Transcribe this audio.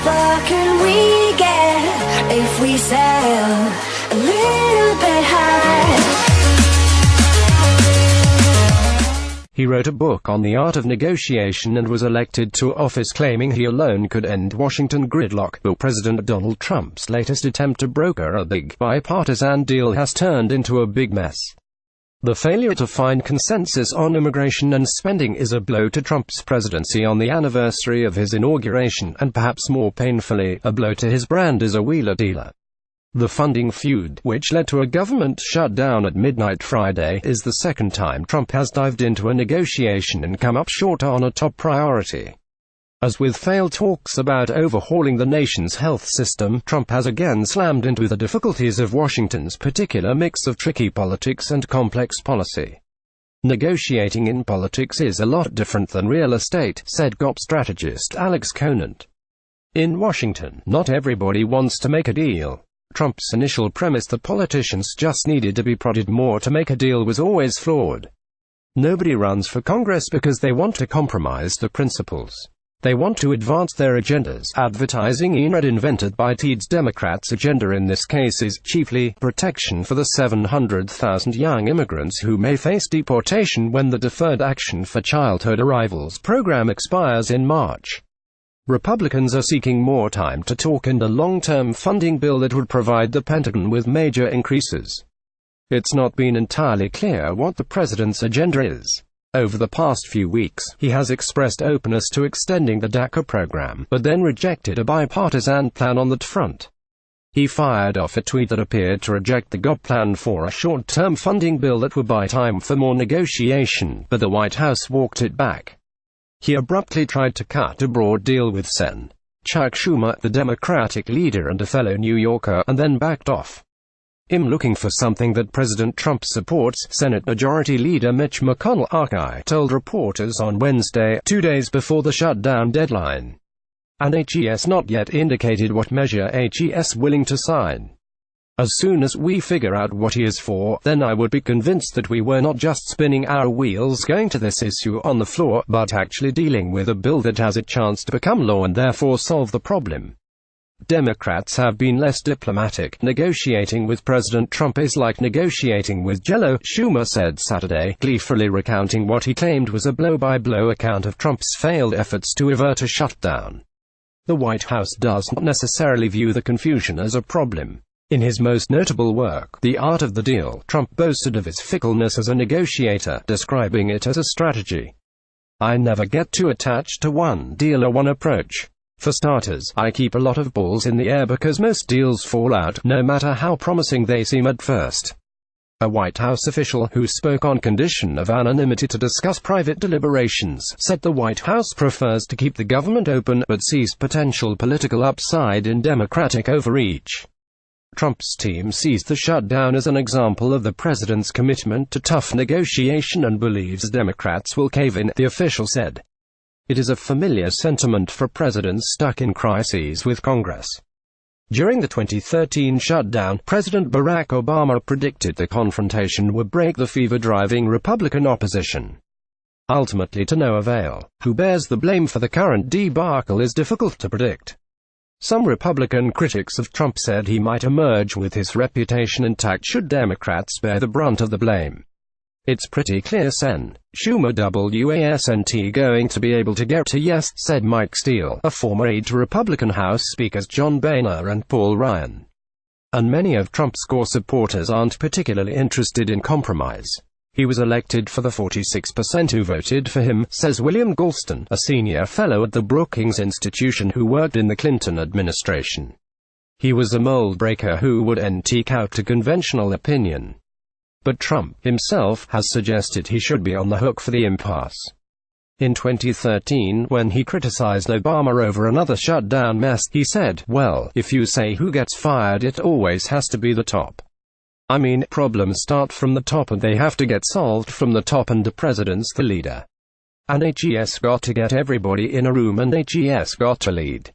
far can we get if we sail a little bit high? He wrote a book on the art of negotiation and was elected to office claiming he alone could end Washington gridlock, but President Donald Trump's latest attempt to broker a big bipartisan deal has turned into a big mess. The failure to find consensus on immigration and spending is a blow to Trump's presidency on the anniversary of his inauguration, and perhaps more painfully, a blow to his brand as a wheeler dealer. The funding feud, which led to a government shutdown at midnight Friday, is the second time Trump has dived into a negotiation and come up short on a top priority. As with failed talks about overhauling the nation's health system, Trump has again slammed into the difficulties of Washington's particular mix of tricky politics and complex policy. Negotiating in politics is a lot different than real estate, said GOP strategist Alex Conant. In Washington, not everybody wants to make a deal. Trump's initial premise that politicians just needed to be prodded more to make a deal was always flawed. Nobody runs for Congress because they want to compromise the principles. They want to advance their agendas. Advertising invented by Teed's Democrats' agenda in this case is chiefly protection for the 700,000 young immigrants who may face deportation when the Deferred Action for Childhood Arrivals program expires in March. Republicans are seeking more time to talk and a long-term funding bill that would provide the Pentagon with major increases. It's not been entirely clear what the president's agenda is. Over the past few weeks, he has expressed openness to extending the DACA program, but then rejected a bipartisan plan on that front. He fired off a tweet that appeared to reject the GOP plan for a short-term funding bill that would buy time for more negotiation, but the White House walked it back. He abruptly tried to cut a broad deal with Sen. Chuck Schumer, the Democratic leader and a fellow New Yorker, and then backed off. I'm looking for something that President Trump supports, Senate Majority Leader Mitch McConnell told reporters on Wednesday, 2 days before the shutdown deadline. And HES not yet indicated what measure HES willing to sign. As soon as we figure out what he is for, then I would be convinced that we were not just spinning our wheels going to this issue on the floor, but actually dealing with a bill that has a chance to become law and therefore solve the problem. Democrats have been less diplomatic. Negotiating with President Trump is like negotiating with Jell-O, Schumer said Saturday, gleefully recounting what he claimed was a blow-by-blow account of Trump's failed efforts to avert a shutdown. The White House does not necessarily view the confusion as a problem. In his most notable work, The Art of the Deal, Trump boasted of his fickleness as a negotiator, describing it as a strategy. I never get too attached to one deal or one approach. For starters, I keep a lot of balls in the air because most deals fall out, no matter how promising they seem at first. A White House official, who spoke on condition of anonymity to discuss private deliberations, said the White House prefers to keep the government open, but sees potential political upside in Democratic overreach. Trump's team sees the shutdown as an example of the president's commitment to tough negotiation and believes Democrats will cave in, the official said. It is a familiar sentiment for presidents stuck in crises with Congress. During the 2013 shutdown, President Barack Obama predicted the confrontation would break the fever driving Republican opposition. Ultimately to no avail. Who bears the blame for the current debacle is difficult to predict. Some Republican critics of Trump said he might emerge with his reputation intact should Democrats bear the brunt of the blame. It's pretty clear Sen. Schumer wasn't going to be able to get to yes, said Mike Steele, a former aide to Republican House Speakers John Boehner and Paul Ryan. And many of Trump's core supporters aren't particularly interested in compromise. He was elected for the 46% who voted for him, says William Galston, a senior fellow at the Brookings Institution who worked in the Clinton administration. He was a mold breaker who would eke out a conventional opinion. But Trump, himself, has suggested he should be on the hook for the impasse. In 2013, when he criticized Obama over another shutdown mess, he said, "Well, if you say who gets fired, it always has to be the top. I mean, problems start from the top and they have to get solved from the top, and the president's the leader. And HES got to get everybody in a room and HES got to lead."